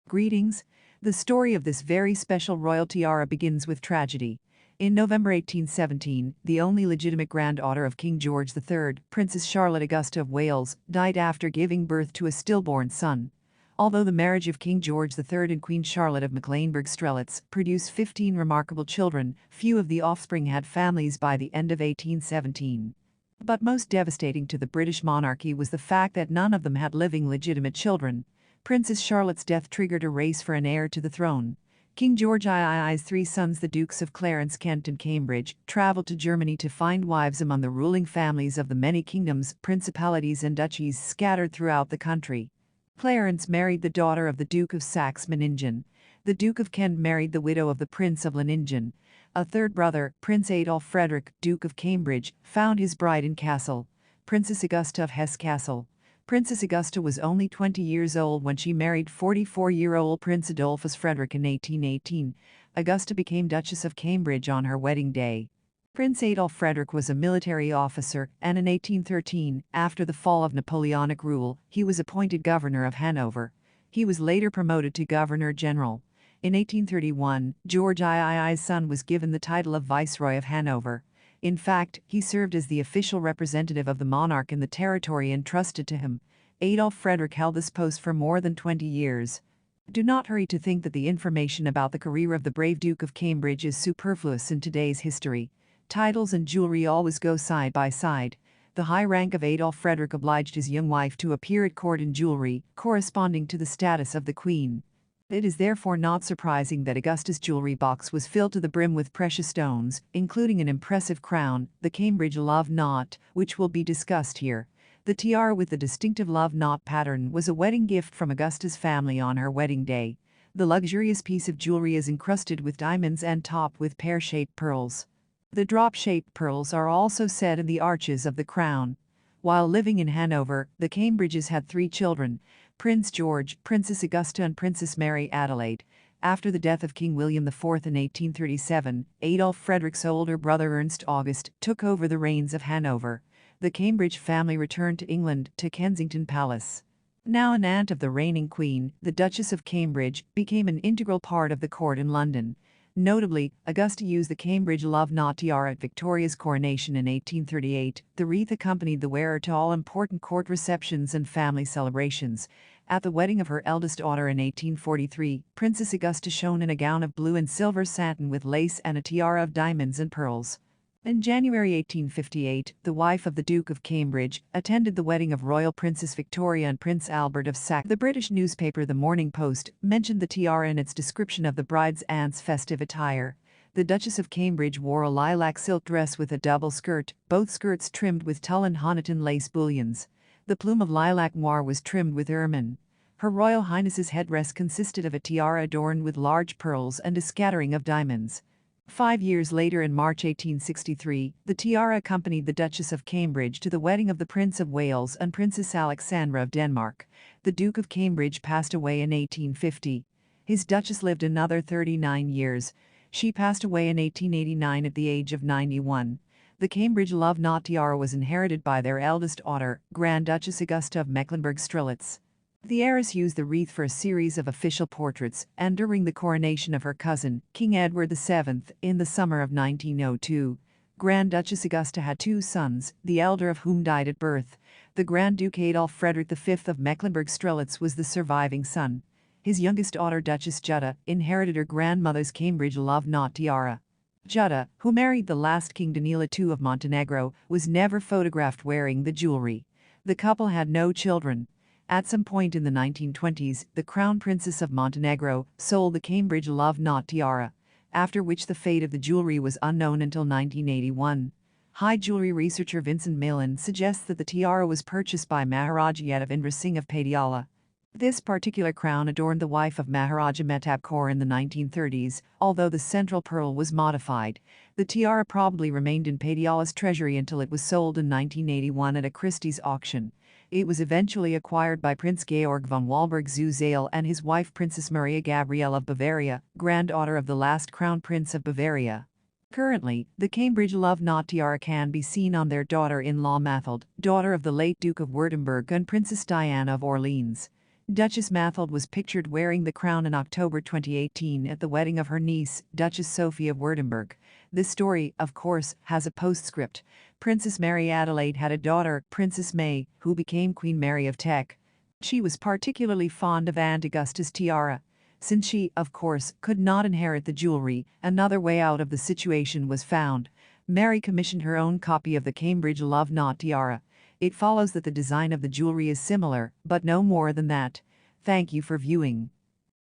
Greetings. The story of this very special royal tiara begins with tragedy. In November 1817, the only legitimate granddaughter of King George III, Princess Charlotte Augusta of Wales, died after giving birth to a stillborn son. Although the marriage of King George III and Queen Charlotte of Mecklenburg-Strelitz produced 15 remarkable children, few of the offspring had families by the end of 1817. But most devastating to the British monarchy was the fact that none of them had living legitimate children. Princess Charlotte's death triggered a race for an heir to the throne. King George II's three sons, the Dukes of Clarence, Kent and Cambridge, traveled to Germany to find wives among the ruling families of the many kingdoms, principalities and duchies scattered throughout the country. Clarence married the daughter of the Duke of Saxe-Meiningen. The Duke of Kent married the widow of the Prince of Leiningen. A third brother, Prince Adolf Frederick, Duke of Cambridge, found his bride in Kassel, Princess Augusta of Hesse-Kassel. Princess Augusta was only 20 years old when she married 44-year-old Prince Adolphus Frederick in 1818. Augusta became Duchess of Cambridge on her wedding day. Prince Adolf Frederick was a military officer, and in 1813, after the fall of Napoleonic rule, he was appointed governor of Hanover. He was later promoted to governor-general. In 1831, George II's son was given the title of Viceroy of Hanover. In fact, he served as the official representative of the monarch in the territory entrusted to him. Adolf Frederick held this post for more than 20 years. Do not hurry to think that the information about the career of the brave Duke of Cambridge is superfluous in today's history. Titles and jewelry always go side by side. The high rank of Adolf Frederick obliged his young wife to appear at court in jewelry corresponding to the status of the queen. It is therefore not surprising that Augusta's jewelry box was filled to the brim with precious stones, including an impressive crown, the Cambridge love knot, which will be discussed here. The tiara with the distinctive love knot pattern was a wedding gift from Augusta's family on her wedding day. The luxurious piece of jewelry is encrusted with diamonds and topped with pear-shaped pearls. The drop-shaped pearls are also set in the arches of the crown. While living in Hanover, the Cambridges had three children: Prince George, Princess Augusta and Princess Mary Adelaide. After the death of King William IV in 1837, Adolf Frederick's older brother Ernst August took over the reins of Hanover. The Cambridge family returned to England, to Kensington Palace. Now an aunt of the reigning queen, the Duchess of Cambridge, became an integral part of the court in London. Notably, Augusta used the Cambridge love knot tiara at Victoria's coronation in 1838. The wreath accompanied the wearer to all important court receptions and family celebrations. At the wedding of her eldest daughter in 1843, Princess Augusta shone in a gown of blue and silver satin with lace and a tiara of diamonds and pearls. In January 1858, the wife of the Duke of Cambridge attended the wedding of Royal Princess Victoria and Prince Albert of Saxe. The British newspaper The Morning Post mentioned the tiara in its description of the bride's aunt's festive attire. The Duchess of Cambridge wore a lilac silk dress with a double skirt, both skirts trimmed with tulle and Honiton lace bullions. The plume of lilac moire was trimmed with ermine. Her Royal Highness's headdress consisted of a tiara adorned with large pearls and a scattering of diamonds. 5 years later, in March 1863, the tiara accompanied the Duchess of Cambridge to the wedding of the Prince of Wales and Princess Alexandra of Denmark. The Duke of Cambridge passed away in 1850. His Duchess lived another 39 years. She passed away in 1889 at the age of 91. The Cambridge love knot tiara was inherited by their eldest daughter, Grand Duchess Augusta of Mecklenburg-Strelitz. The heiress used the wreath for a series of official portraits, and during the coronation of her cousin, King Edward VII, in the summer of 1902. Grand Duchess Augusta had two sons, the elder of whom died at birth. The Grand Duke Adolf Frederick V of Mecklenburg-Strelitz was the surviving son. His youngest daughter, Duchess Jutta, inherited her grandmother's Cambridge love knot tiara. Jutta, who married the last King Danilo II of Montenegro, was never photographed wearing the jewelry. The couple had no children. At some point in the 1920s, the Crown Princess of Montenegro sold the Cambridge love knot tiara, after which the fate of the jewelry was unknown until 1981. High jewelry researcher Vincent Millen suggests that the tiara was purchased by Maharaja Yet of Indra Singh of Patiala. This particular crown adorned the wife of Maharaja Mehtab Kaur in the 1930s, although the central pearl was modified. The tiara probably remained in Patiala's treasury until it was sold in 1981 at a Christie's auction. It was eventually acquired by Prince Georg von Walburg zu Zell and his wife Princess Maria Gabrielle of Bavaria, granddaughter of the last Crown Prince of Bavaria. Currently, the Cambridge love knot tiara can be seen on their daughter-in-law Mathilde, daughter of the late Duke of Württemberg and Princess Diana of Orleans. Duchess Mathild was pictured wearing the crown in October 2018 at the wedding of her niece, Duchess Sophie of Württemberg. This story, of course, has a postscript. Princess Mary Adelaide had a daughter, Princess May, who became Queen Mary of Teck. She was particularly fond of Aunt Augusta's tiara. Since she, of course, could not inherit the jewelry, another way out of the situation was found. Mary commissioned her own copy of the Cambridge Love Knot tiara. It follows that the design of the jewelry is similar, but no more than that. Thank you for viewing.